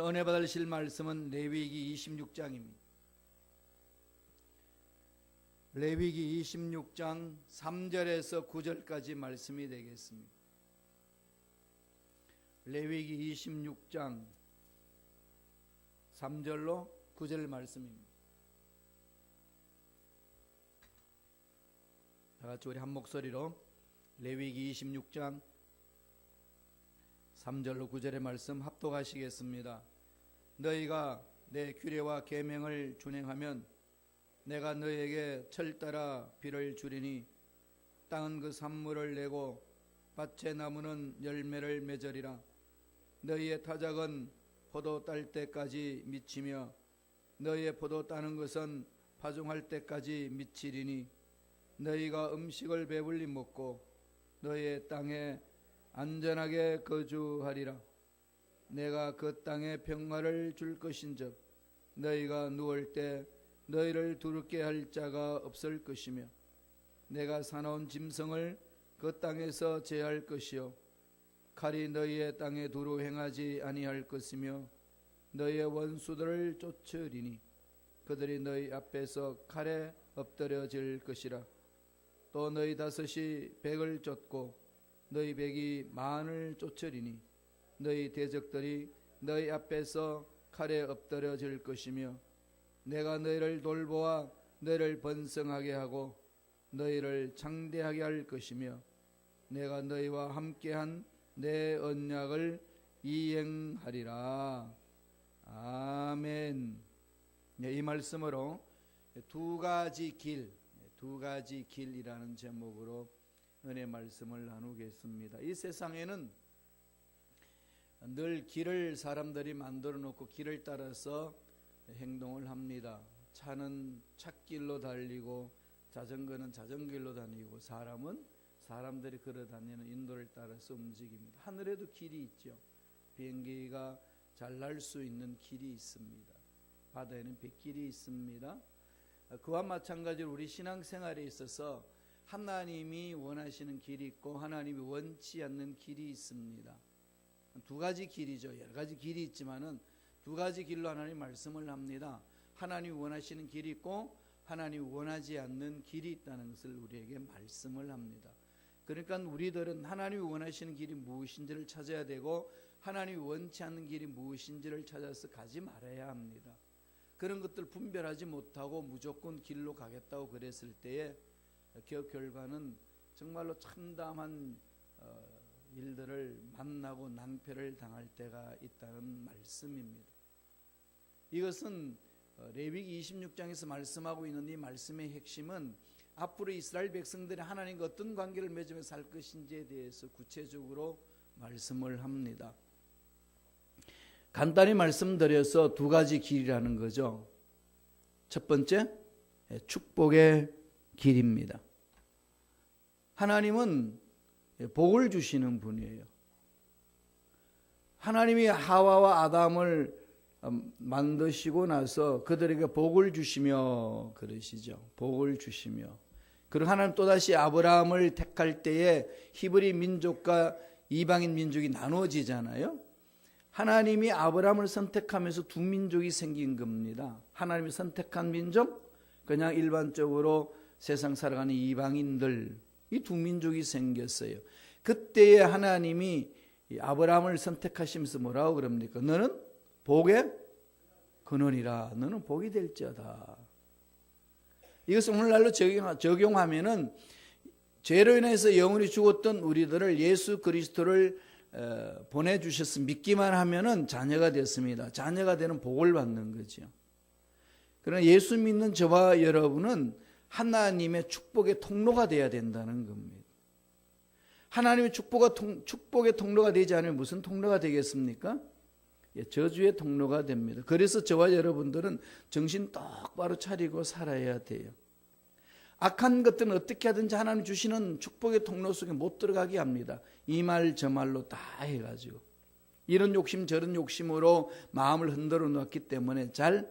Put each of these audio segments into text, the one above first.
은혜 받으실 말씀은 레위기 26장입니다. 레위기 26장 3절에서 9절까지 말씀이 되겠습니다. 레위기 26장 3절로 9절 말씀입니다. 다 같이 우리 한 목소리로 레위기 26장 3절로 9절의 말씀 합독하시겠습니다. 너희가 내 규례와 계명을 준행하면 내가 너희에게 철따라 비를 주리니 땅은 그 산물을 내고 밭의 나무는 열매를 맺으리라. 너희의 타작은 포도 딸 때까지 미치며 너희의 포도 따는 것은 파종할 때까지 미치리니 너희가 음식을 배불리 먹고 너희의 땅에 안전하게 거주하리라. 내가 그 땅에 평화를 줄 것인즉 너희가 누울 때 너희를 두렵게 할 자가 없을 것이며 내가 사나운 짐승을 그 땅에서 제할 것이요 칼이 너희의 땅에 두루 행하지 아니할 것이며 너희의 원수들을 쫓으리니 그들이 너희 앞에서 칼에 엎드려질 것이라. 또 너희 다섯이 백을 쫓고 너희 백이 만을 쫓으리니 너희 대적들이 너희 앞에서 칼에 엎드려질 것이며 내가 너희를 돌보아 너희를 번성하게 하고 너희를 창대하게 할 것이며 내가 너희와 함께한 내 언약을 이행하리라. 아멘. 이 말씀으로 두 가지 길이라는 제목으로 은혜 말씀을 나누겠습니다. 이 세상에는 늘 길을 사람들이 만들어 놓고 길을 따라서 행동을 합니다. 차는 찻길로 달리고 자전거는 자전거로 다니고 사람은 사람들이 걸어 다니는 인도를 따라서 움직입니다. 하늘에도 길이 있죠. 비행기가 잘 날 수 있는 길이 있습니다. 바다에는 뱃길이 있습니다. 그와 마찬가지로 우리 신앙생활에 있어서 하나님이 원하시는 길이 있고 하나님이 원치 않는 길이 있습니다. 두 가지 길이죠. 여러 가지 길이 있지만은 두 가지 길로 하나님 말씀을 합니다. 하나님이 원하시는 길이 있고 하나님이 원하지 않는 길이 있다는 것을 우리에게 말씀을 합니다. 그러니까 우리들은 하나님이 원하시는 길이 무엇인지를 찾아야 되고 하나님이 원치 않는 길이 무엇인지를 찾아서 가지 말아야 합니다. 그런 것들 분별하지 못하고 무조건 길로 가겠다고 그랬을 때에 그 결과는 정말로 참담한 일들을 만나고 낭패를 당할 때가 있다는 말씀입니다. 이것은 레위기 26장에서 말씀하고 있는 이 말씀의 핵심은 앞으로 이스라엘 백성들이 하나님과 어떤 관계를 맺으며 살 것인지에 대해서 구체적으로 말씀을 합니다. 간단히 말씀드려서 두 가지 길이라는 거죠. 첫 번째, 축복의 길입니다. 하나님은 복을 주시는 분이에요. 하나님이 하와와 아담을 만드시고 나서 그들에게 복을 주시며 그러시죠. 복을 주시며. 그리고 하나님 또다시 아브라함을 택할 때에 히브리 민족과 이방인 민족이 나누어지잖아요. 하나님이 아브라함을 선택하면서 두 민족이 생긴 겁니다. 하나님이 선택한 민족, 그냥 일반적으로 세상 살아가는 이방인들, 이 두 민족이 생겼어요. 그때에 하나님이 아브라함을 선택하시면서 뭐라고 그럽니까? 너는 복의 근원이라. 너는 복이 될지어다. 이것을 오늘날로 적용하면은 죄로 인해서 영원히 죽었던 우리들을 예수 그리스도를 보내주셔서 믿기만 하면은 자녀가 됐습니다. 자녀가 되는 복을 받는 거죠. 그러나 예수 믿는 저와 여러분은 하나님의 축복의 통로가 되어야 된다는 겁니다. 하나님의 축복의 통로가 되지 않으면 무슨 통로가 되겠습니까? 저주의 통로가 됩니다. 그래서 저와 여러분들은 정신 똑바로 차리고 살아야 돼요. 악한 것들은 어떻게 하든지 하나님 주시는 축복의 통로 속에 못 들어가게 합니다. 이 말 저 말로 다 해가지고 이런 욕심 저런 욕심으로 마음을 흔들어 놓았기 때문에 잘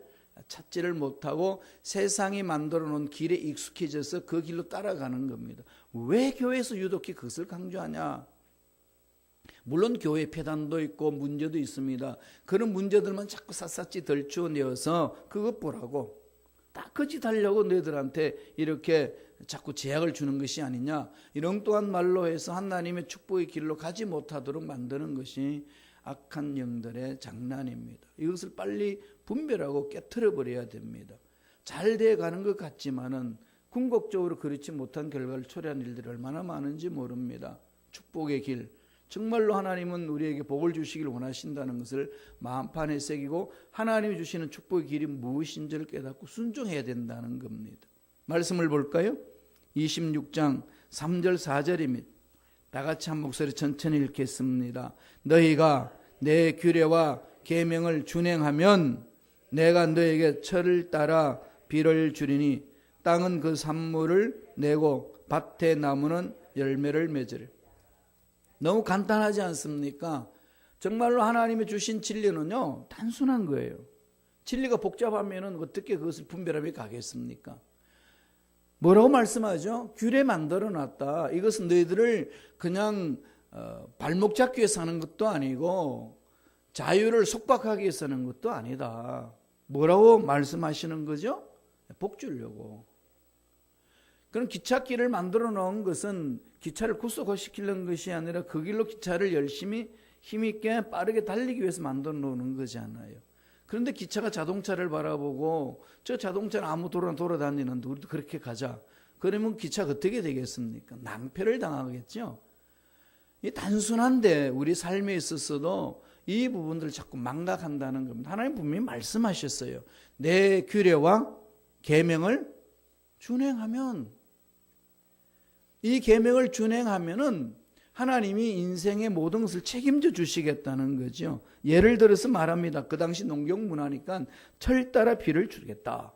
찾지를 못하고 세상이 만들어 놓은 길에 익숙해져서 그 길로 따라가는 겁니다. 왜 교회에서 유독히 그것을 강조하냐? 물론 교회 폐단도 있고 문제도 있습니다. 그런 문제들만 자꾸 샅샅이 덜추어내어서 그것 보라고 딱 그 짓 하려고 너희들한테 이렇게 자꾸 제약을 주는 것이 아니냐. 이런 또한 말로 해서 하나님의 축복의 길로 가지 못하도록 만드는 것이 악한 영들의 장난입니다. 이것을 빨리 분별하고 깨트려 버려야 됩니다. 잘 돼가는 것 같지만은 궁극적으로 그렇지 못한 결과를 초래한 일들이 얼마나 많은지 모릅니다. 축복의 길, 정말로 하나님은 우리에게 복을 주시길 원하신다는 것을 마음판에 새기고 하나님이 주시는 축복의 길이 무엇인지를 깨닫고 순종해야 된다는 겁니다. 말씀을 볼까요? 26장 3절 4절입니다. 다 같이 한 목소리 천천히 읽겠습니다. 너희가 내 규례와 계명을 준행하면 내가 너에게 철을 따라 비를 주리니 땅은 그 산물을 내고 밭의 나무는 열매를 맺으리. 너무 간단하지 않습니까? 정말로 하나님이 주신 진리는요, 단순한 거예요. 진리가 복잡하면 어떻게 그것을 분별함이 가겠습니까? 뭐라고 말씀하죠? 규례 만들어 놨다. 이것은 너희들을 그냥 발목 잡기 위해서 하는 것도 아니고 자유를 속박하기 위해서 하는 것도 아니다. 뭐라고 말씀하시는 거죠? 복 주려고. 그럼 기찻길을 만들어 놓은 것은 기차를 구속시키려는 것이 아니라 그 길로 기차를 열심히 힘있게 빠르게 달리기 위해서 만들어 놓는 거잖아요. 그런데 기차가 자동차를 바라보고 저 자동차는 아무 도로나 돌아다니는데 우리도 그렇게 가자. 그러면 기차가 어떻게 되겠습니까? 낭패를 당하겠죠. 이 단순한데 우리 삶에 있어서도 이 부분들을 자꾸 망각한다는 겁니다. 하나님 분명히 말씀하셨어요. 내 규례와 계명을 준행하면, 이 계명을 준행하면은 하나님이 인생의 모든 것을 책임져 주시겠다는 거죠. 예를 들어서 말합니다. 그 당시 농경 문화니까 철 따라 비를 주겠다.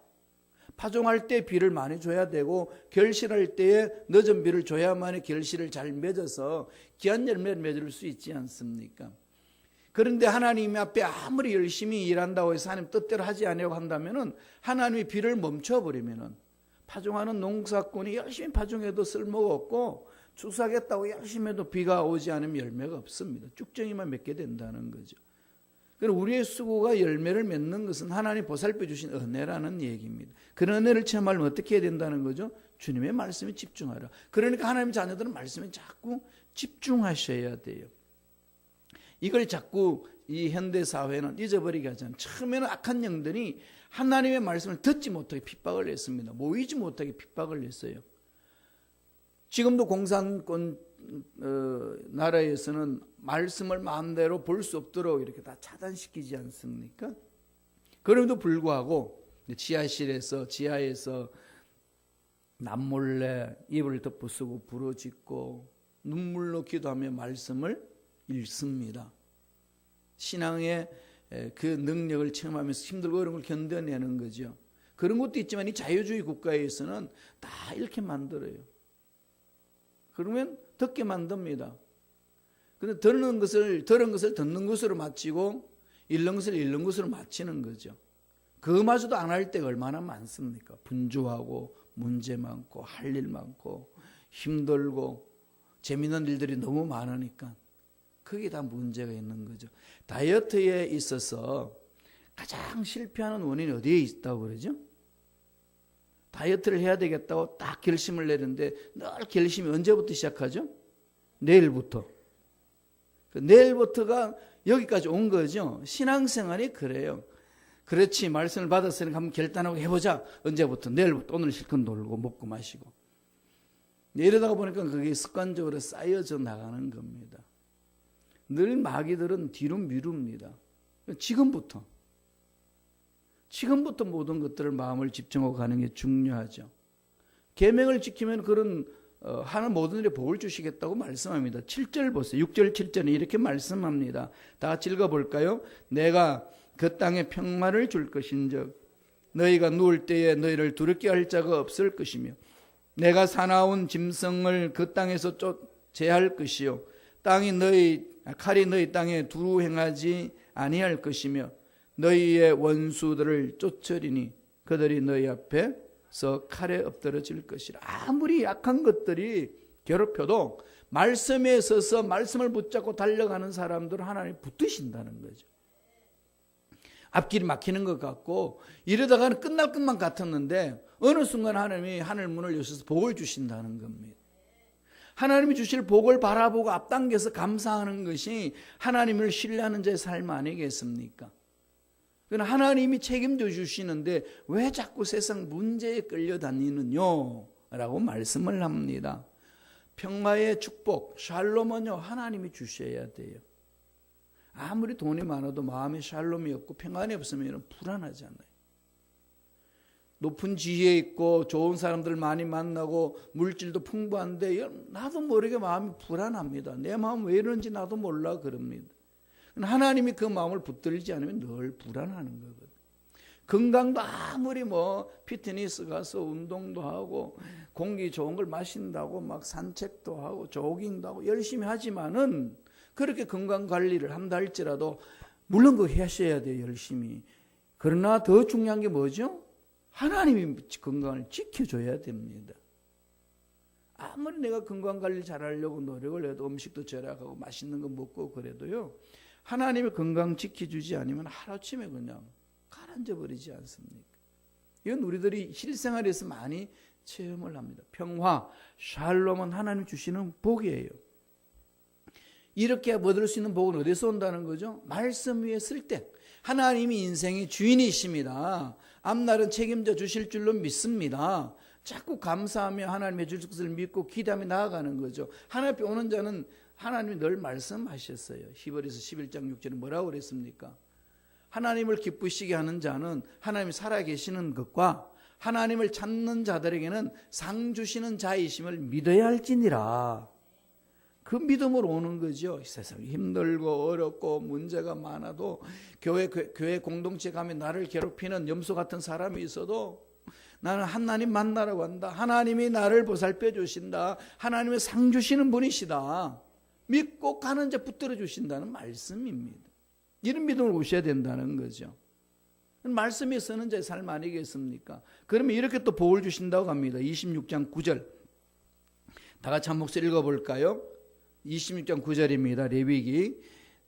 파종할 때 비를 많이 줘야 되고 결실할 때에 늦은 비를 줘야만이 결실을 잘 맺어서 귀한 열매를 맺을 수 있지 않습니까? 그런데 하나님 앞에 아무리 열심히 일한다고 해서 하나님 뜻대로 하지 않으려고 한다면은 하나님이 비를 멈춰버리면은 파종하는 농사꾼이 열심히 파종해도 쓸모가 없고 추수하겠다고 열심히 해도 비가 오지 않으면 열매가 없습니다. 쭉정이만 맺게 된다는 거죠. 그럼 우리의 수고가 열매를 맺는 것은 하나님 보살펴 주신 은혜라는 얘기입니다. 그런 은혜를 체험하려면 어떻게 해야 된다는 거죠? 주님의 말씀에 집중하라. 그러니까 하나님 자녀들은 말씀에 자꾸 집중하셔야 돼요. 이걸 자꾸 이 현대사회는 잊어버리게 하잖아요. 처음에는 악한 영들이 하나님의 말씀을 듣지 못하게 핍박을 했습니다. 모이지 못하게 핍박을 했어요. 지금도 공산권 나라에서는 말씀을 마음대로 볼 수 없도록 이렇게 다 차단시키지 않습니까? 그럼에도 불구하고 지하에서 남몰래 입을 덮어쓰고 부르짖고 눈물로 기도하며 말씀을 읽습니다. 신앙의 그 능력을 체험하면서 힘들고 어려운 걸 견뎌내는 거죠. 그런 것도 있지만 이 자유주의 국가에서는 다 이렇게 만들어요. 그러면 듣게 만듭니다. 근데 들은 것을 듣는 것으로 마치고 읽는 것을 읽는 것으로 마치는 거죠. 그마저도 안 할 때가 얼마나 많습니까? 분주하고 문제 많고 할 일 많고 힘들고 재미있는 일들이 너무 많으니까 그게 다 문제가 있는 거죠. 다이어트에 있어서 가장 실패하는 원인이 어디에 있다고 그러죠? 다이어트를 해야 되겠다고 딱 결심을 내는데 늘 결심이 언제부터 시작하죠? 내일부터. 내일부터가 여기까지 온 거죠. 신앙생활이 그래요. 그렇지, 말씀을 받았으니까 한번 결단하고 해보자. 언제부터? 내일부터. 오늘 실컷 놀고 먹고 마시고. 이러다가 보니까 그게 습관적으로 쌓여져 나가는 겁니다. 늘 마귀들은 뒤로 미룹니다. 지금부터 모든 것들을 마음을 집중하고 가는 게 중요하죠. 계명을 지키면 그런 하는 모든 일에 복을 주시겠다고 말씀합니다. 7절 보세요. 6절 7절에 이렇게 말씀합니다. 다 같이 읽어볼까요? 내가 그 땅에 평화를 줄 것인즉 너희가 누울 때에 너희를 두렵게 할 자가 없을 것이며 내가 사나운 짐승을 그 땅에서 제할 것이요 칼이 너희 땅에 두루 행하지 아니할 것이며 너희의 원수들을 쫓으리니 그들이 너희 앞에서 칼에 엎드러질 것이라. 아무리 약한 것들이 괴롭혀도 말씀에 서서 말씀을 붙잡고 달려가는 사람들은 하나님이 붙드신다는 거죠. 앞길이 막히는 것 같고 이러다가는 끝날 것만 같았는데 어느 순간 하나님이 하늘 문을 여셔서 복을 주신다는 겁니다. 하나님이 주실 복을 바라보고 앞당겨서 감사하는 것이 하나님을 신뢰하는 자의 삶 아니겠습니까? 그러나 하나님이 책임져 주시는데 왜 자꾸 세상 문제에 끌려다니느냐 라고 말씀을 합니다. 평화의 축복, 샬롬은요 하나님이 주셔야 돼요. 아무리 돈이 많아도 마음에 샬롬이 없고 평안이 없으면 불안하잖아요. 높은 지위에 있고 좋은 사람들 많이 만나고 물질도 풍부한데 나도 모르게 마음이 불안합니다. 내 마음 왜 이런지 나도 몰라 그럽니다. 하나님이 그 마음을 붙들지 않으면 늘 불안하는 거거든요. 건강도 아무리 피트니스 가서 운동도 하고 공기 좋은 걸 마신다고 막 산책도 하고 조깅도 하고 열심히 하지만은 그렇게 건강 관리를 한다 할지라도 물론 그거 하셔야 돼요. 열심히. 그러나 더 중요한 게 뭐죠? 하나님이 건강을 지켜줘야 됩니다. 아무리 내가 건강 관리를 잘하려고 노력을 해도 음식도 절약하고 맛있는 거 먹고 그래도요. 하나님이 건강 지켜주지 않으면 하루아침에 그냥 가라앉아 버리지 않습니까? 이건 우리들이 실생활에서 많이 체험을 합니다. 평화, 샬롬은 하나님 주시는 복이에요. 이렇게 얻을 수 있는 복은 어디서 온다는 거죠? 말씀 위에 쓸 때. 하나님이 인생의 주인이십니다. 앞날은 책임져 주실 줄로 믿습니다. 자꾸 감사하며 하나님 해줄 것을 믿고 기대하며 나아가는 거죠. 하나님 앞에 오는 자는 하나님이 늘 말씀하셨어요. 히브리서 11장 6절에 뭐라고 그랬습니까? 하나님을 기쁘시게 하는 자는 하나님이 살아계시는 것과 하나님을 찾는 자들에게는 상 주시는 자이심을 믿어야 할지니라. 그 믿음으로 오는 거죠. 세상이 힘들고 어렵고 문제가 많아도 교회 공동체 가면 나를 괴롭히는 염소 같은 사람이 있어도 나는 하나님 만나라고 한다. 하나님이 나를 보살펴 주신다. 하나님의 상 주시는 분이시다. 믿고 가는 자 붙들어 주신다는 말씀입니다. 이런 믿음을 오셔야 된다는 거죠. 말씀에 서는 자의 삶 아니겠습니까? 그러면 이렇게 또 복을 주신다고 합니다. 26장 9절 다 같이 한 목소리 읽어볼까요? 26장 9절입니다. 레위기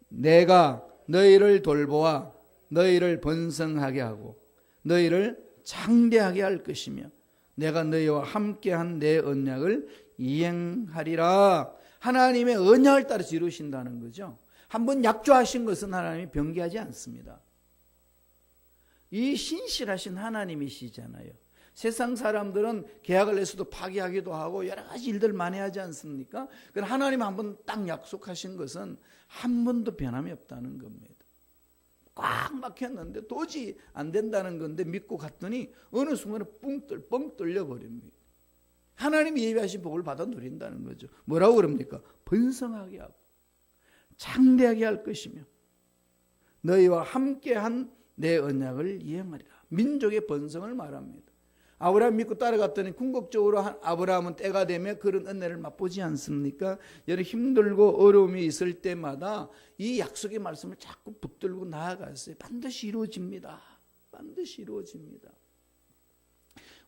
내가 너희를 돌보아 너희를 번성하게 하고 너희를 창대하게 할 것이며 내가 너희와 함께한 내 언약을 이행하리라. 하나님의 언약을 따라서 이루신다는 거죠. 한번 약조하신 것은 하나님이 변개하지 않습니다. 이 신실하신 하나님이시잖아요. 세상 사람들은 계약을 해서도 파기하기도 하고 여러 가지 일들 많이 하지 않습니까? 그러나 하나님 한번 딱 약속하신 것은 한 번도 변함이 없다는 겁니다. 꽉 막혔는데 도저히 안 된다는 건데 믿고 갔더니 어느 순간에 뻥 뚫려버립니다. 하나님이 예비하신 복을 받아 누린다는 거죠. 뭐라고 그럽니까? 번성하게 하고 창대하게 할 것이며 너희와 함께한 내 언약을 이행하리라. 민족의 번성을 말합니다. 아브라함 믿고 따라갔더니 궁극적으로 아브라함은 때가 되면 그런 은혜를 맛보지 않습니까? 여러 힘들고 어려움이 있을 때마다 이 약속의 말씀을 자꾸 붙들고 나아갔어요. 반드시 이루어집니다. 반드시 이루어집니다.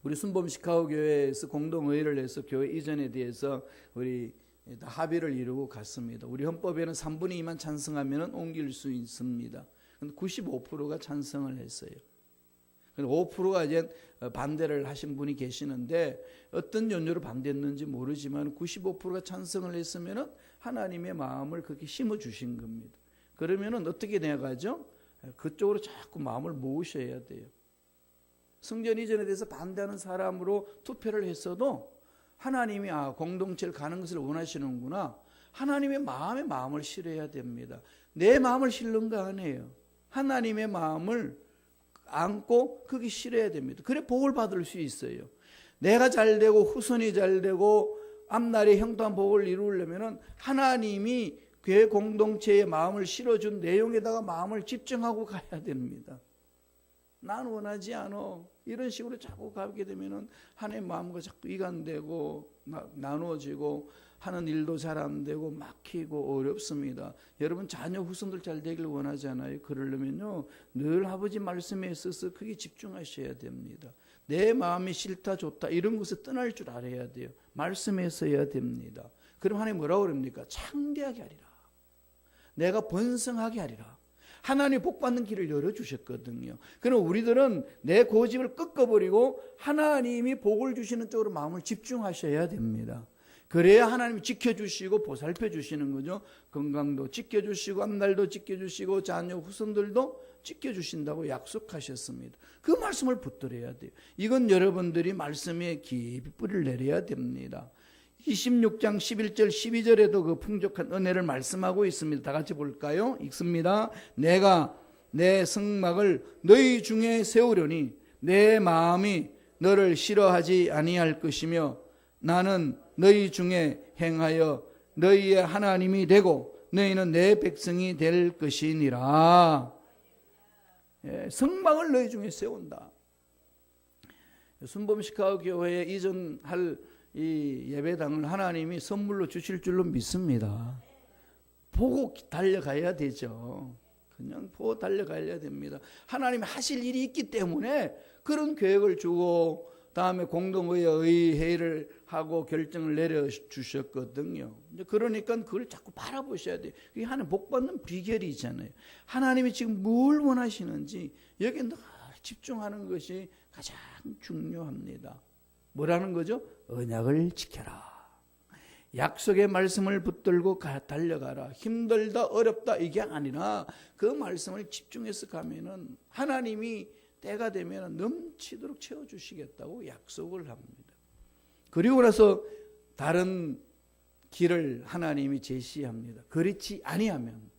우리 순범 시카고 교회에서 공동의회를 해서 교회 이전에 대해서 우리 다 합의를 이루고 갔습니다. 우리 헌법에는 3분의 2만 찬성하면 옮길 수 있습니다. 근데 95%가 찬성을 했어요. 5%가 이제 반대를 하신 분이 계시는데 어떤 연유로 반대했는지 모르지만 95%가 찬성을 했으면 하나님의 마음을 그렇게 심어 주신 겁니다. 그러면 어떻게 돼가죠? 그쪽으로 자꾸 마음을 모으셔야 돼요. 성전 이전에 대해서 반대하는 사람으로 투표를 했어도 하나님이 공동체를 가는 것을 원하시는구나. 하나님의 마음을 실어야 됩니다. 내 마음을 실는 거 아니에요. 하나님의 마음을 안고 그게 실어야 됩니다. 그래 복을 받을 수 있어요. 내가 잘되고 후손이 잘되고 앞날에 형통한 복을 이루려면 하나님이 교회 공동체의 마음을 실어준 내용에다가 마음을 집중하고 가야 됩니다. 난 원하지 않아. 이런 식으로 자꾸 가게 되면 하나님의 마음과 자꾸 이간되고 나누어지고 하는 일도 잘 안 되고 막히고 어렵습니다. 여러분 자녀 후손들 잘 되길 원하잖아요. 그러려면요 늘 아버지 말씀에 있어서 크게 집중하셔야 됩니다. 내 마음이 싫다 좋다 이런 것을 떠날 줄 알아야 돼요. 말씀에 서야 됩니다. 그럼 하나님 뭐라고 그럽니까? 창대하게 하리라. 내가 번성하게 하리라. 하나님이 복받는 길을 열어주셨거든요. 그럼 우리들은 내 고집을 꺾어버리고 하나님이 복을 주시는 쪽으로 마음을 집중하셔야 됩니다. 그래야 하나님이 지켜주시고 보살펴주시는 거죠. 건강도 지켜주시고 앞날도 지켜주시고 자녀 후손들도 지켜주신다고 약속하셨습니다. 그 말씀을 붙들어야 돼요. 이건 여러분들이 말씀에 깊이 뿌리를 내려야 됩니다. 26장 11절 12절에도 그 풍족한 은혜를 말씀하고 있습니다. 다 같이 볼까요? 읽습니다. 내가 내 성막을 너희 중에 세우려니 내 마음이 너를 싫어하지 아니할 것이며 나는 너희 중에 행하여 너희의 하나님이 되고 너희는 내 백성이 될 것이니라. 성막을 너희 중에 세운다. 순범시카고 교회에 이전할 이 예배당을 하나님이 선물로 주실 줄로 믿습니다. 보고 달려가야 되죠. 그냥 보고 달려가야 됩니다. 하나님이 하실 일이 있기 때문에 그런 계획을 주고 다음에 공동의회 회의를 하고 결정을 내려주셨거든요. 그러니까 그걸 자꾸 바라보셔야 돼요. 그게 하나님 복받는 비결이잖아요. 하나님이 지금 뭘 원하시는지 여기에 늘 집중하는 것이 가장 중요합니다. 뭐라는 거죠? 언약을 지켜라. 약속의 말씀을 붙들고 달려가라. 힘들다 어렵다 이게 아니라 그 말씀을 집중해서 가면은 하나님이 때가 되면 넘치도록 채워주시겠다고 약속을 합니다. 그리고 나서 다른 길을 하나님이 제시합니다. 그렇지 아니하면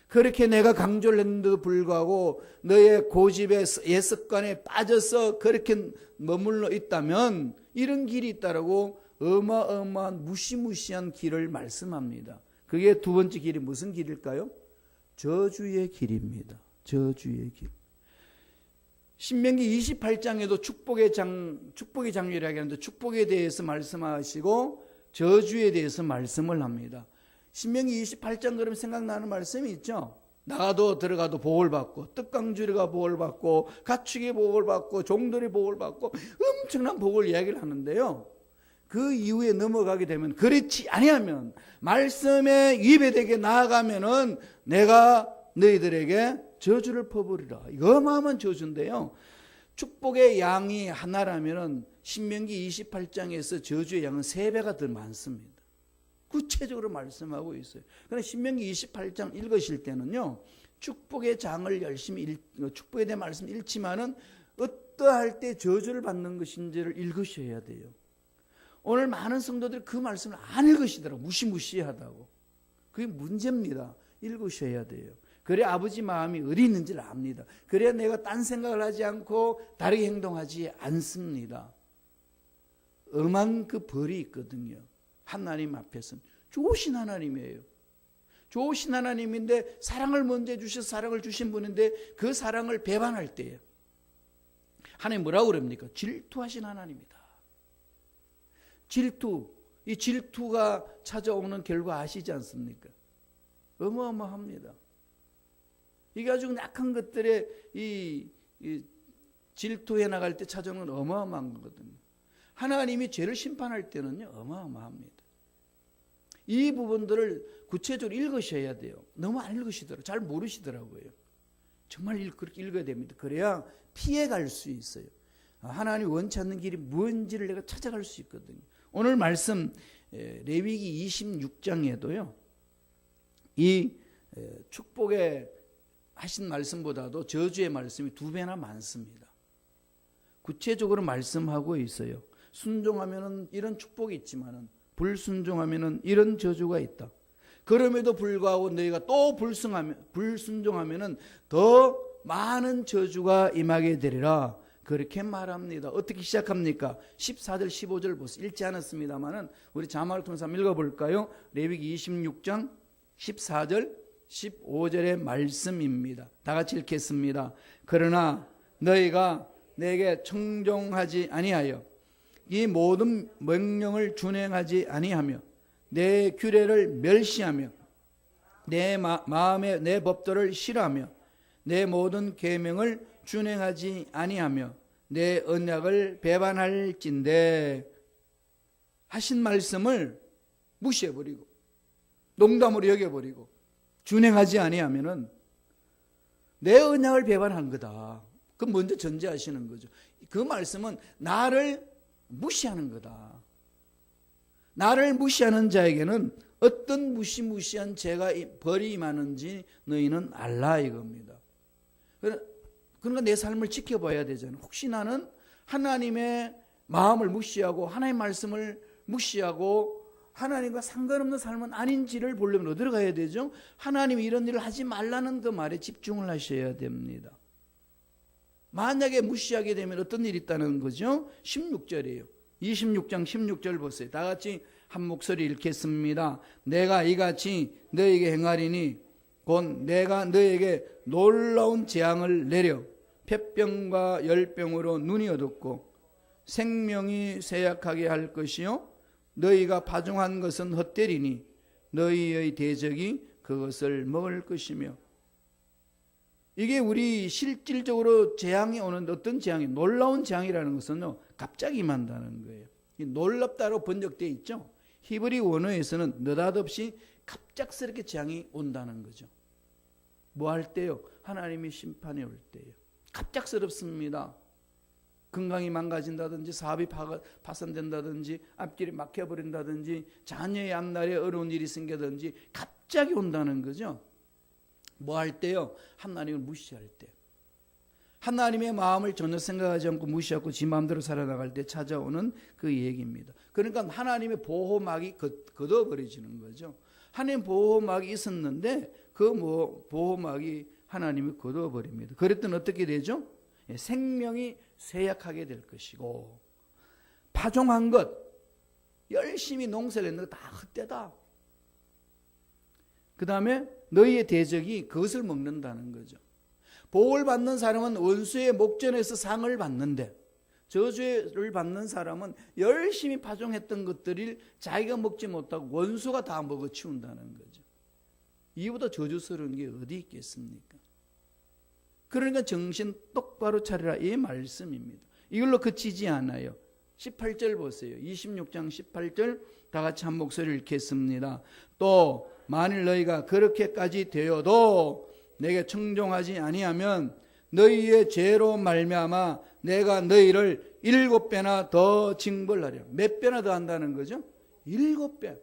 그렇게 내가 강조를 했는데도 불구하고 너의 고집의 예습관에 빠져서 그렇게 머물러 있다면 이런 길이 있다라고 어마어마한 무시무시한 길을 말씀합니다. 그게 두 번째 길이 무슨 길일까요? 저주의 길입니다. 저주의 길. 신명기 28장에도 축복의 장렬이라고 하는데 축복에 대해서 말씀하시고 저주에 대해서 말씀을 합니다. 신명기 28장 그러면 생각나는 말씀이 있죠. 나가도 들어가도 복을 받고 떡강주리가 복을 받고 가축이 복을 받고 종들이 복을 받고 엄청난 복을 이야기를 하는데요. 그 이후에 넘어가게 되면 그렇지 아니하면 말씀에 위배되게 나아가면은 내가 너희들에게 저주를 퍼부리라. 이거 어마어마한 저주인데요. 축복의 양이 하나라면은 신명기 28장에서 저주의 양은 3배가 더 많습니다. 구체적으로 말씀하고 있어요. 그러나 신명기 28장 읽으실 때는요, 축복의 장을 열심히 축복에 대한 말씀 읽지만은 어떠할 때 저주를 받는 것인지를 읽으셔야 돼요. 오늘 많은 성도들이 그 말씀을 안 읽으시더라고요. 무시무시하다고. 그게 문제입니다. 읽으셔야 돼요. 그래야 아버지 마음이 어디 있는지를 압니다. 그래야 내가 딴 생각을 하지 않고 다르게 행동하지 않습니다. 엄한 그 벌이 있거든요. 하나님 앞에서는 좋으신 하나님이에요. 좋으신 하나님인데 사랑을 먼저 주셔서 사랑을 주신 분인데 그 사랑을 배반할 때에 하나님 뭐라고 그럽니까? 질투하신 하나님이다. 질투, 이 질투가 찾아오는 결과 아시지 않습니까? 어마어마합니다. 이게 아주 약한 것들에 이 질투해 나갈 때 찾아오는 건 어마어마한 거거든요. 하나님이 죄를 심판할 때는요, 어마어마합니다. 이 부분들을 구체적으로 읽으셔야 돼요. 너무 안 읽으시더라고요. 잘 모르시더라고요. 정말 그렇게 읽어야 됩니다. 그래야 피해갈 수 있어요. 하나님이 원치 않는 길이 뭔지를 내가 찾아갈 수 있거든요. 오늘 말씀 레위기 26장에도요. 이 축복의 하신 말씀보다도 저주의 말씀이 2배나 많습니다. 구체적으로 말씀하고 있어요. 순종하면은 이런 축복이 있지만은 불순종하면은 이런 저주가 있다. 그럼에도 불구하고 너희가 또 불순종하면은 더 많은 저주가 임하게 되리라. 그렇게 말합니다. 어떻게 시작합니까? 14절 15절 보세요. 읽지 않았습니다만은 우리 자막을 통해서 한번 읽어볼까요? 레위기 26장 14절 15절의 말씀입니다. 다 같이 읽겠습니다. 그러나 너희가 내게 청종하지 아니하여 이 모든 명령을 준행하지 아니하며 내 규례를 멸시하며 내 마음에 내 법도를 싫어하며 내 모든 계명을 준행하지 아니하며 내 언약을 배반할진대 하신 말씀을 무시해버리고 농담으로 여겨버리고 준행하지 아니하면은 내 언약을 배반한 거다. 그 먼저 전제하시는 거죠. 그 말씀은 나를 무시하는 거다. 나를 무시하는 자에게는 어떤 무시무시한 죄가 벌이 임하는지 너희는 알라 이겁니다. 그러니까 내 삶을 지켜봐야 되잖아요. 혹시 나는 하나님의 마음을 무시하고 하나님의 말씀을 무시하고 하나님과 상관없는 삶은 아닌지를 보려면 어디로 가야 되죠? 하나님이 이런 일을 하지 말라는 그 말에 집중을 하셔야 됩니다. 만약에 무시하게 되면 어떤 일이 있다는 거죠? 16절이에요. 26장 16절 보세요. 다 같이 한 목소리 읽겠습니다. 내가 이같이 너에게 행하리니 곧 내가 너에게 놀라운 재앙을 내려 폐병과 열병으로 눈이 어둡고 생명이 쇠약하게 할 것이요 너희가 파종한 것은 헛되리니 너희의 대적이 그것을 먹을 것이며. 이게 우리 실질적으로 재앙이 오는 어떤 재앙이 놀라운 재앙이라는 것은요 갑자기 임한다는 거예요. 놀랍다로 번역되어 있죠. 히브리 원어에서는 느닷없이 갑작스럽게 재앙이 온다는 거죠. 뭐 할 때요? 하나님의 심판이 올 때요. 갑작스럽습니다. 건강이 망가진다든지 사업이 파산된다든지 앞길이 막혀버린다든지 자녀의 앞날에 어려운 일이 생기든지 갑자기 온다는 거죠. 뭐 할 때요? 하나님을 무시할 때. 하나님의 마음을 전혀 생각하지 않고 무시하고 지 마음대로 살아나갈 때 찾아오는 그 얘기입니다. 그러니까 하나님의 보호막이 걷어버려지는 거죠. 하나님 보호막이 있었는데 그 보호막이 하나님이 걷어버립니다. 그랬더니 어떻게 되죠? 생명이 쇠약하게 될 것이고 파종한 것 열심히 농사를 했는데 다 헛되다. 그 다음에 너희의 대적이 그것을 먹는다는 거죠. 복을 받는 사람은 원수의 목전에서 상을 받는데 저주를 받는 사람은 열심히 파종했던 것들을 자기가 먹지 못하고 원수가 다 먹어치운다는 거죠. 이보다 저주스러운 게 어디 있겠습니까? 그러니까 정신 똑바로 차리라 이 말씀입니다. 이걸로 그치지 않아요. 18절 보세요. 26장 18절 다 같이 한 목소리를 읽겠습니다. 또 만일 너희가 그렇게까지 되어도 내게 청종하지 아니하면 너희의 죄로 말미암아 내가 너희를 7배나 더 징벌하리라. 몇 배나 더 한다는 거죠? 7배.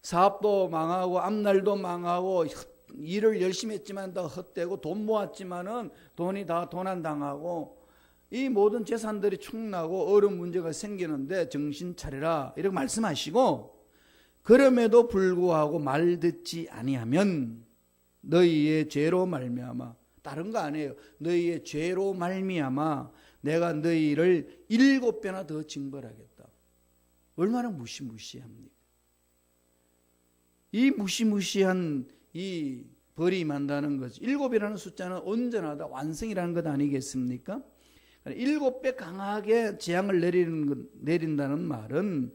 사업도 망하고 앞날도 망하고 일을 열심히 했지만 다 헛되고 돈 모았지만은 돈이 다 도난당하고 이 모든 재산들이 축나고 어려운 문제가 생기는데 정신 차리라 이렇게 말씀하시고 그럼에도 불구하고 말 듣지 아니하면 너희의 죄로 말미암아 다른 거 아니에요. 너희의 죄로 말미암아 내가 너희를 7배나 더 징벌하겠다. 얼마나 무시무시합니까? 이 무시무시한 이 벌이 임한다는 거죠. 7이라는 숫자는 온전하다, 완성이라는 것 아니겠습니까? 7배 강하게 재앙을 내린다는 말은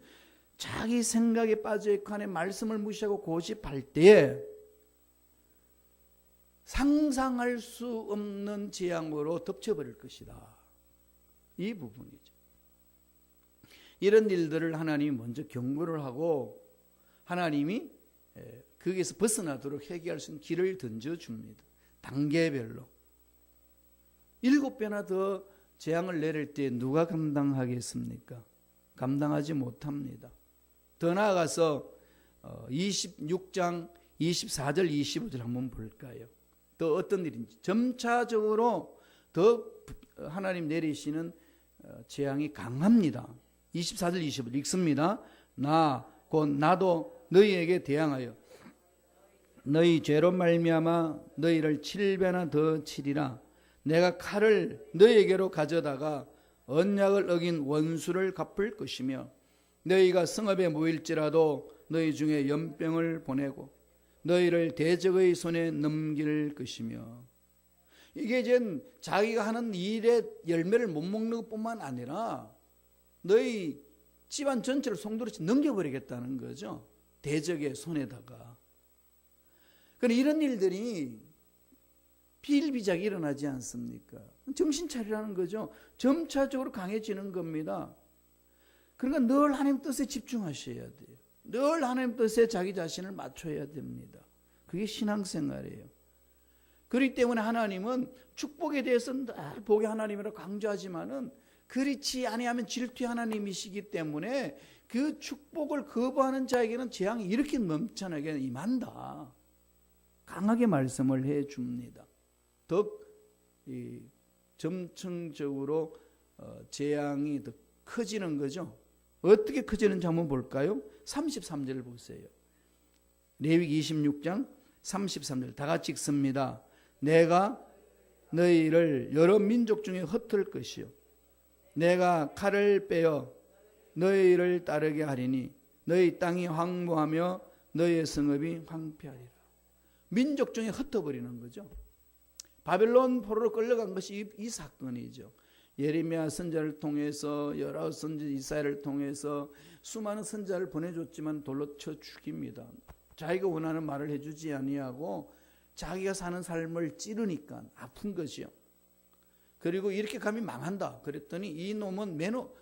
자기 생각에 빠져있고 하나님의 말씀을 무시하고 고집할 때에 상상할 수 없는 재앙으로 덮쳐버릴 것이다. 이 부분이죠. 이런 일들을 하나님이 먼저 경고를 하고 하나님이 거기에서 벗어나도록 해결할 수 있는 길을 던져줍니다. 단계별로. 7배나 더 재앙을 내릴 때 누가 감당하겠습니까? 감당하지 못합니다. 더 나아가서 26장 24절 25절 한번 볼까요? 또 어떤 일인지 점차적으로 더 하나님 내리시는 재앙이 강합니다. 24절 25절 읽습니다. 곧 나도 너희에게 대항하여 너희 죄로 말미암아 너희를 7배나 더 치리라. 내가 칼을 너희에게로 가져다가 언약을 어긴 원수를 갚을 것이며 너희가 성읍에 모일지라도 너희 중에 연병을 보내고 너희를 대적의 손에 넘길 것이며. 이게 이제 자기가 하는 일의 열매를 못 먹는 것뿐만 아니라 너희 집안 전체를 송두리째 넘겨버리겠다는 거죠. 대적의 손에다가. 그런데 이런 일들이 비일비재하게 일어나지 않습니까? 정신 차리라는 거죠. 점차적으로 강해지는 겁니다. 그러니까 늘 하나님 뜻에 집중하셔야 돼요. 늘 하나님 뜻에 자기 자신을 맞춰야 됩니다. 그게 신앙생활이에요. 그렇기 때문에 하나님은 축복에 대해서 늘 복의 하나님이라고 강조하지만은 그렇지 아니하면 질투의 하나님이시기 때문에 그 축복을 거부하는 자에게는 재앙이 이렇게 넘쳐나게 임한다. 강하게 말씀을 해 줍니다. 더 점층적으로 재앙이 더 커지는 거죠. 어떻게 커지는지 한번 볼까요? 33절을 보세요. 레위기 26장 33절 다 같이 읽습니다. 내가 너희를 여러 민족 중에 흩을 것이요 내가 칼을 빼어 너희를 따르게 하리니 너희 땅이 황무하며 너희의 성읍이 황폐하리라. 민족 중에 흩어버리는 거죠. 바벨론 포로로 끌려간 것이 이 사건이죠. 예레미야 선지자를 통해서 여러 선지 이사야를 통해서 수많은 선지자를 보내줬지만 돌로 쳐 죽입니다. 자기가 원하는 말을 해주지 아니하고 자기가 사는 삶을 찌르니까 아픈 것이요. 그리고 이렇게 가면 망한다. 그랬더니 이 놈은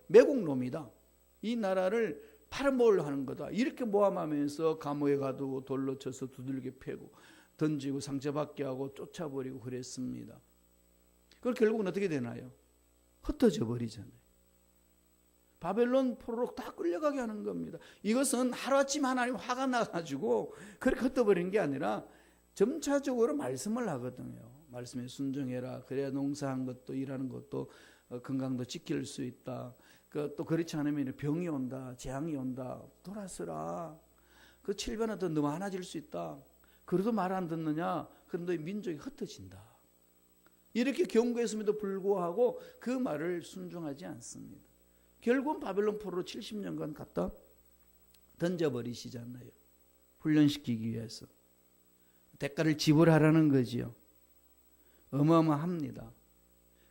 매국놈이다. 이 나라를 팔아먹으려 하는 거다. 이렇게 모함하면서 감옥에 가두고 돌로 쳐서 두들겨 패고 던지고 상처받게 하고 쫓아버리고 그랬습니다. 그걸 결국은 어떻게 되나요? 흩어져 버리잖아요. 바벨론 포로로 다 끌려가게 하는 겁니다. 이것은 하루아침 하나님 화가 나가지고 그렇게 흩어버리는 게 아니라 점차적으로 말씀을 하거든요. 말씀에 순종해라. 그래야 농사한 것도 일하는 것도 건강도 지킬 수 있다. 또 그렇지 않으면 병이 온다. 재앙이 온다. 돌아서라. 그 칠변은 더 많아질 수 있다. 그래도 말 안 듣느냐? 그럼 너희 민족이 흩어진다. 이렇게 경고했음에도 불구하고 그 말을 순종하지 않습니다. 결국은 바벨론 포로로 70년간 갖다 던져버리시잖아요. 훈련시키기 위해서. 대가를 지불하라는 거지요. 어마어마합니다.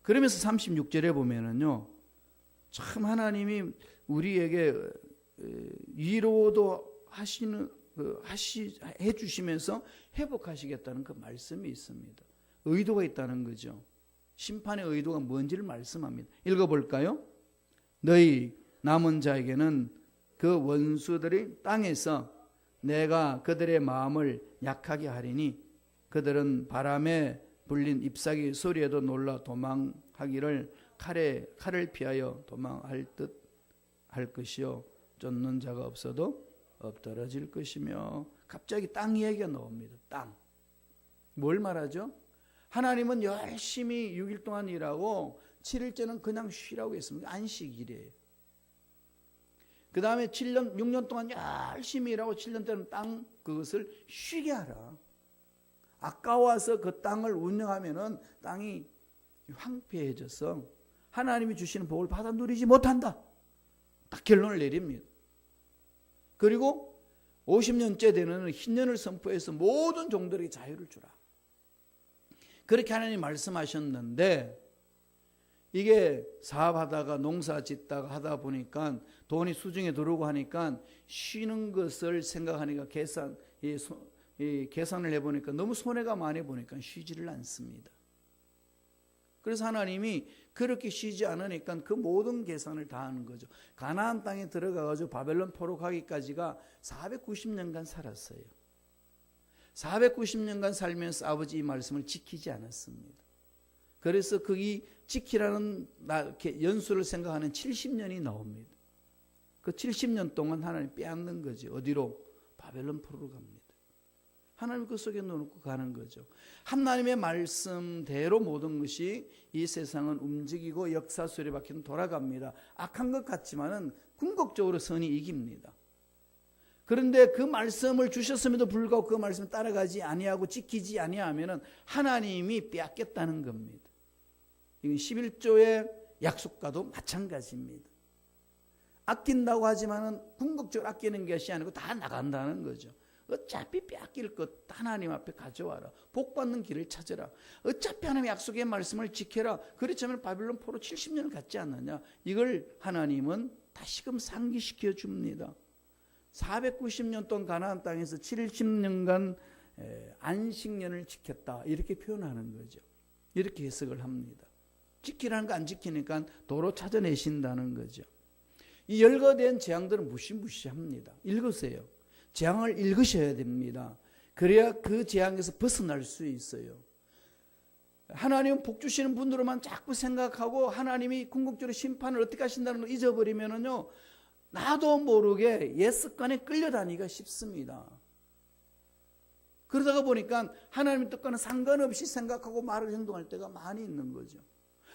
그러면서 36절에 보면은요, 참 하나님이 우리에게 위로도 해주시면서 회복하시겠다는 그 말씀이 있습니다. 의도가 있다는 거죠. 심판의 의도가 뭔지를 말씀합니다. 읽어볼까요? 너희 남은 자에게는 그 원수들이 땅에서 내가 그들의 마음을 약하게 하리니 그들은 바람에 불린 잎사귀 소리에도 놀라 도망하기를 칼을 피하여 도망할 듯 할 것이요 쫓는 자가 없어도 엎드러질 것이며. 갑자기 땅 얘기가 나옵니다. 땅. 뭘 말하죠? 하나님은 열심히 6일 동안 일하고 7일째는 그냥 쉬라고 했습니다. 안식일이에요. 그 다음에 6년 동안 열심히 일하고 7년 때는 땅 그것을 쉬게 하라. 아까워서 그 땅을 운영하면은 땅이 황폐해져서 하나님이 주시는 복을 받아 누리지 못한다. 딱 결론을 내립니다. 그리고 50년째 되는 흰년을 선포해서 모든 종들에게 자유를 주라. 그렇게 하나님이 말씀하셨는데 이게 사업하다가 농사 짓다가 하다 보니까 돈이 수중에 들어오고 하니까 쉬는 것을 생각하니까 계산을 해보니까 너무 손해가 많이 보니까 쉬지를 않습니다. 그래서 하나님이 그렇게 쉬지 않으니까 그 모든 계산을 다 하는 거죠. 가나안 땅에 들어가가지고 바벨론 포로 가기까지가 490년간 살았어요. 490년간 살면서 아버지 이 말씀을 지키지 않았습니다. 그래서 그 지키라는 연수를 생각하는 70년이 나옵니다. 그 70년 동안 하나님 빼앗는 거죠. 어디로? 바벨론 포로로 갑니다. 하나님 그 속에 넣어놓고 가는 거죠. 하나님의 말씀대로 모든 것이 이 세상은 움직이고 역사 수레바퀴는 돌아갑니다. 악한 것 같지만은 궁극적으로 선이 이깁니다. 그런데 그 말씀을 주셨음에도 불구하고 그 말씀을 따라가지 아니하고 지키지 아니하면은 하나님이 빼앗겠다는 겁니다. 이건 11조의 약속과도 마찬가지입니다. 아낀다고 하지만은 궁극적으로 아끼는 것이 아니고 다 나간다는 거죠. 어차피 빼앗길 것 하나님 앞에 가져와라. 복받는 길을 찾아라. 어차피 하나님의 약속의 말씀을 지켜라. 그렇지 않으면 바빌론 포로 70년을 갖지 않느냐. 이걸 하나님은 다시금 상기시켜 줍니다. 490년 동안 가나안 땅에서 70년간 안식년을 지켰다. 이렇게 표현하는 거죠. 이렇게 해석을 합니다. 지키라는 거 안 지키니까 도로 찾아내신다는 거죠. 이 열거된 재앙들은 무시무시합니다. 읽으세요. 재앙을 읽으셔야 됩니다. 그래야 그 재앙에서 벗어날 수 있어요. 하나님은 복 주시는 분으로만 자꾸 생각하고 하나님이 궁극적으로 심판을 어떻게 하신다는 걸 잊어버리면은요, 나도 모르게 옛 습관에 끌려다니기가 쉽습니다. 그러다가 보니까 하나님의 뜻과는 상관없이 생각하고 말을 행동할 때가 많이 있는 거죠.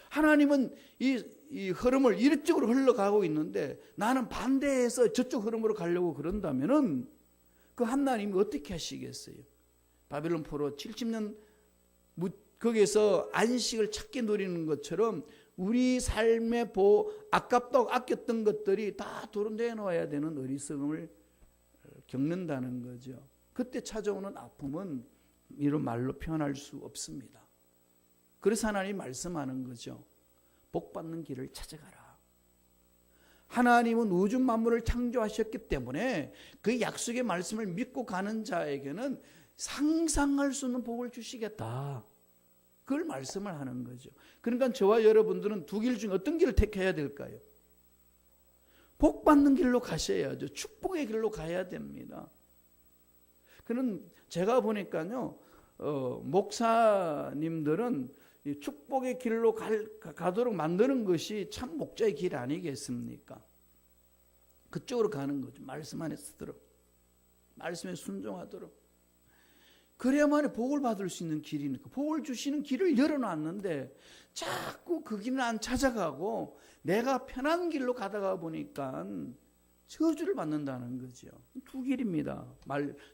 하나님은 이 흐름을 이쪽으로 흘러가고 있는데 나는 반대해서 저쪽 흐름으로 가려고 그런다면은 그 하나님이 어떻게 하시겠어요? 바벨론 포로 70년 거기에서 안식을 찾게 누리는 것처럼 우리 삶에 아깝다고 아꼈던 것들이 다 도로 내놓아야 되는 어리석음을 겪는다는 거죠. 그때 찾아오는 아픔은 이런 말로 표현할 수 없습니다. 그래서 하나님이 말씀하는 거죠. 복 받는 길을 찾아가라. 하나님은 우주 만물을 창조하셨기 때문에 그 약속의 말씀을 믿고 가는 자에게는 상상할 수 없는 복을 주시겠다. 그걸 말씀을 하는 거죠. 그러니까 저와 여러분들은 두 길 중에 어떤 길을 택해야 될까요? 복 받는 길로 가셔야죠. 축복의 길로 가야 됩니다. 그는 제가 보니까요, 목사님들은 이 축복의 길로 가도록 만드는 것이 참 목자의 길 아니겠습니까? 그쪽으로 가는 거죠. 말씀 안에 쓰도록, 말씀에 순종하도록. 그래야만 복을 받을 수 있는 길이니까. 복을 주시는 길을 열어놨는데 자꾸 그 길을 안 찾아가고 내가 편한 길로 가다가 보니까 저주를 받는다는 거죠. 두 길입니다.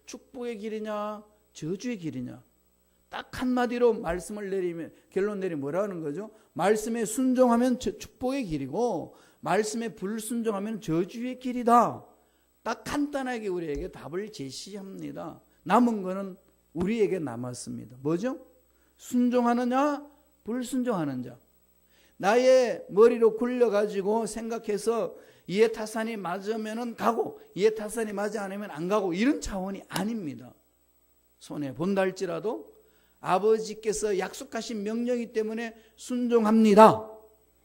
축복의 길이냐 저주의 길이냐. 딱 한마디로 말씀을 내리면 결론 내리면 뭐라는 거죠? 말씀에 순종하면 축복의 길이고 말씀에 불순종하면 저주의 길이다. 딱 간단하게 우리에게 답을 제시합니다. 남은 거는 우리에게 남았습니다. 뭐죠? 순종하느냐 불순종하느냐. 나의 머리로 굴려가지고 생각해서 이해타산이 맞으면 가고 이해타산이 맞지 않으면 안 가고 이런 차원이 아닙니다. 손해 본다 할지라도 아버지께서 약속하신 명령이기 때문에 순종합니다.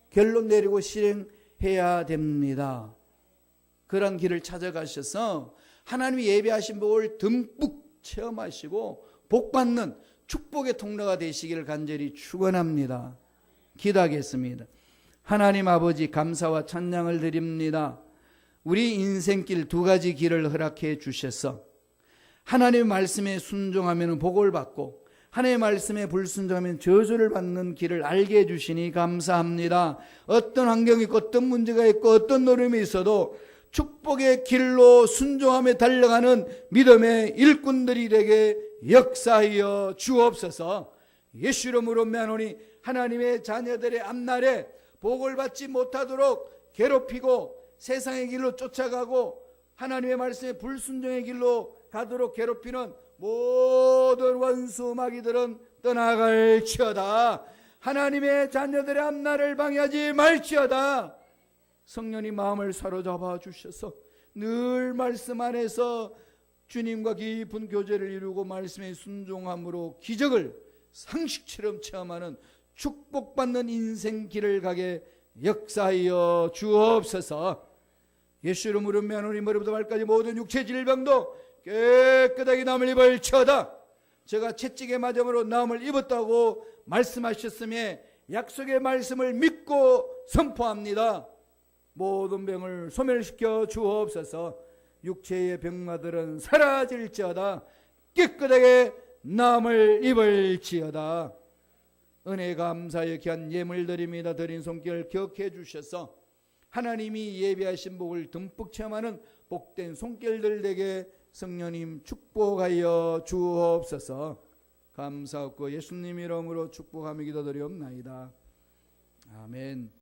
결론 내리고 실행해야 됩니다. 그런 길을 찾아가셔서 하나님이 예비하신 복을 듬뿍 체험하시고 복받는 축복의 통로가 되시기를 간절히 축원합니다. 기도하겠습니다. 하나님 아버지 감사와 찬양을 드립니다. 우리 인생길 두 가지 길을 허락해 주셔서 하나님의 말씀에 순종하면 복을 받고 하나님의 말씀에 불순종하면 저주를 받는 길을 알게 해주시니 감사합니다. 어떤 환경이 있고 어떤 문제가 있고 어떤 노름이 있어도 축복의 길로 순종하며 달려가는 믿음의 일꾼들이 되게 역사하여 주옵소서. 예수 이름으로 명하노니 하나님의 자녀들의 앞날에 복을 받지 못하도록 괴롭히고 세상의 길로 쫓아가고 하나님의 말씀에 불순종의 길로 가도록 괴롭히는 모든 원수 마귀들은 떠나갈지어다. 하나님의 자녀들의 앞날을 방해하지 말지어다. 성령이 마음을 사로잡아 주셔서 늘 말씀 안에서 주님과 깊은 교제를 이루고 말씀에 순종함으로 기적을 상식처럼 체험하는 축복받는 인생 길을 가게 역사하여 주옵소서. 예수 이름으로 명하노니 머리부터 발까지 모든 육체 질병도 깨끗하게 남을 입을지어다. 제가 채찍의 맞음으로 나음을 입었다고 말씀하셨음에 약속의 말씀을 믿고 선포합니다. 모든 병을 소멸시켜 주옵소서. 육체의 병마들은 사라질지어다. 깨끗하게 나음을 입을지어다. 은혜 감사의 귀한 예물 드립니다. 드린 손길 기억해 주셔서 하나님이 예비하신 복을 듬뿍 체험하는 복된 손길들 되게 성령님 축복하여 주옵소서. 감사하고 예수님 이름으로 축복하며 기도드리옵나이다. 아멘.